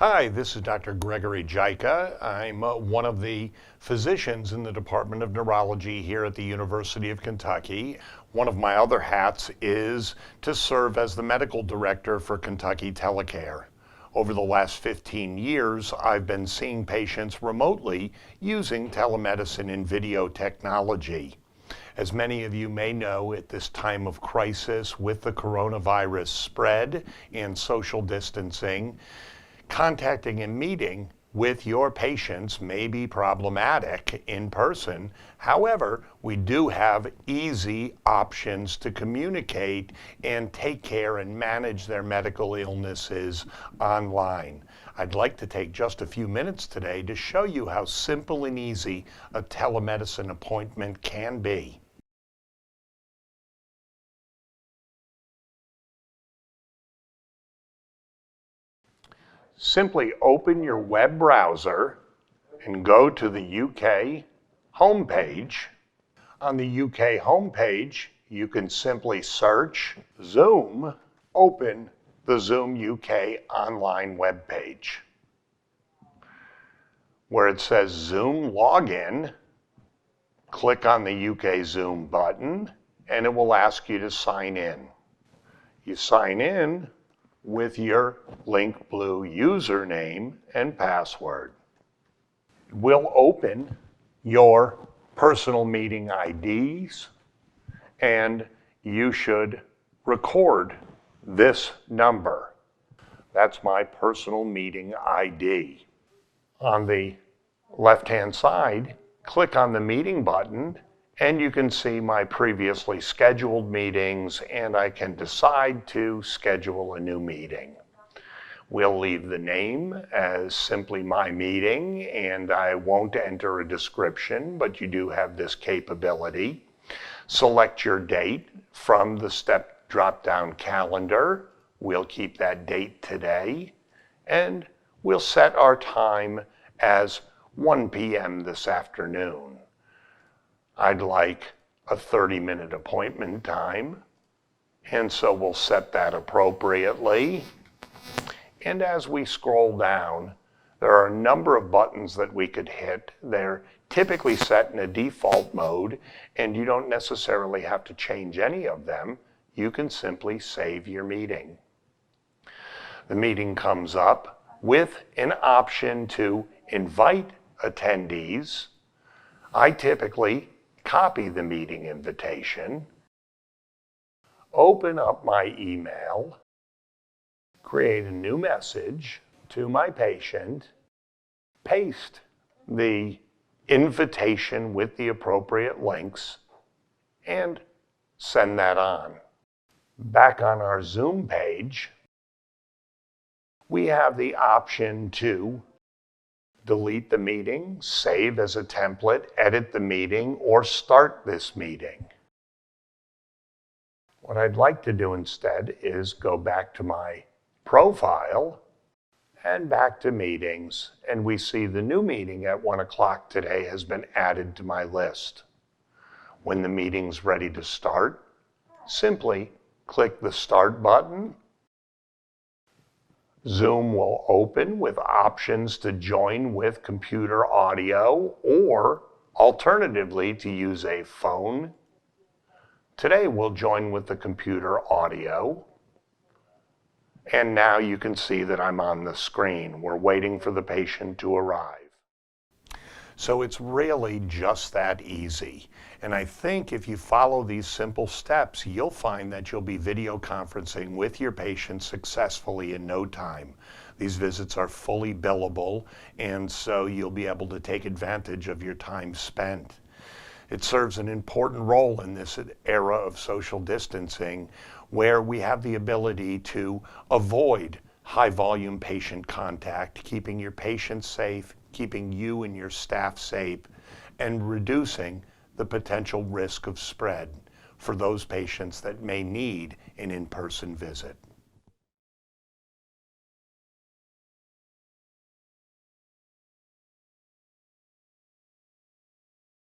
Hi, this is Dr. Gregory Jicha. I'm one of the physicians in the Department of Neurology here at the University of Kentucky. One of my other hats is to serve as the medical director for Kentucky Telecare. Over the last 15 years, I've been seeing patients remotely using telemedicine and video technology. As many of you may know, at this time of crisis with the coronavirus spread and social distancing, contacting and meeting with your patients may be problematic in person. However, we do have easy options to communicate and take care and manage their medical illnesses online. I'd like to take just a few minutes today to show you how simple and easy a telemedicine appointment can be. Simply open your web browser and go to the UK homepage. On the UK homepage, you can simply search Zoom, open the Zoom UK online webpage. Where it says Zoom Login, click on the UK Zoom button and it will ask you to sign in. You sign in with your Link Blue username and password. We'll open your personal meeting IDs and you should record this number. That's my personal meeting ID. On the left-hand side, click on the meeting button and you can see my previously scheduled meetings and I can decide to schedule a new meeting. We'll leave the name as simply my meeting and I won't enter a description, but you do have this capability. Select your date from the step drop-down calendar. We'll keep that date today and we'll set our time as 1 p.m. this afternoon. I'd like a 30-minute appointment time, and so we'll set that appropriately. And as we scroll down, there are a number of buttons that we could hit. They're typically set in a default mode, and you don't necessarily have to change any of them. You can simply save your meeting. The meeting comes up with an option to invite attendees. I typically copy the meeting invitation, open up my email, create a new message to my patient, paste the invitation with the appropriate links, and send that on. Back on our Zoom page, we have the option to delete the meeting, save as a template, edit the meeting, or start this meeting. What I'd like to do instead is go back to my profile and back to meetings, and we see the new meeting at 1 o'clock today has been added to my list. When the meeting's ready to start, simply click the Start button. Zoom will open with options to join with computer audio or alternatively to use a phone. Today we'll join with the computer audio. And now you can see that I'm on the screen. We're waiting for the patient to arrive. So it's really just that easy. And I think if you follow these simple steps, you'll find that you'll be video conferencing with your patient successfully in no time. These visits are fully billable, and so you'll be able to take advantage of your time spent. It serves an important role in this era of social distancing where we have the ability to avoid high volume patient contact, keeping your patients safe, keeping you and your staff safe, and reducing the potential risk of spread for those patients that may need an in-person visit.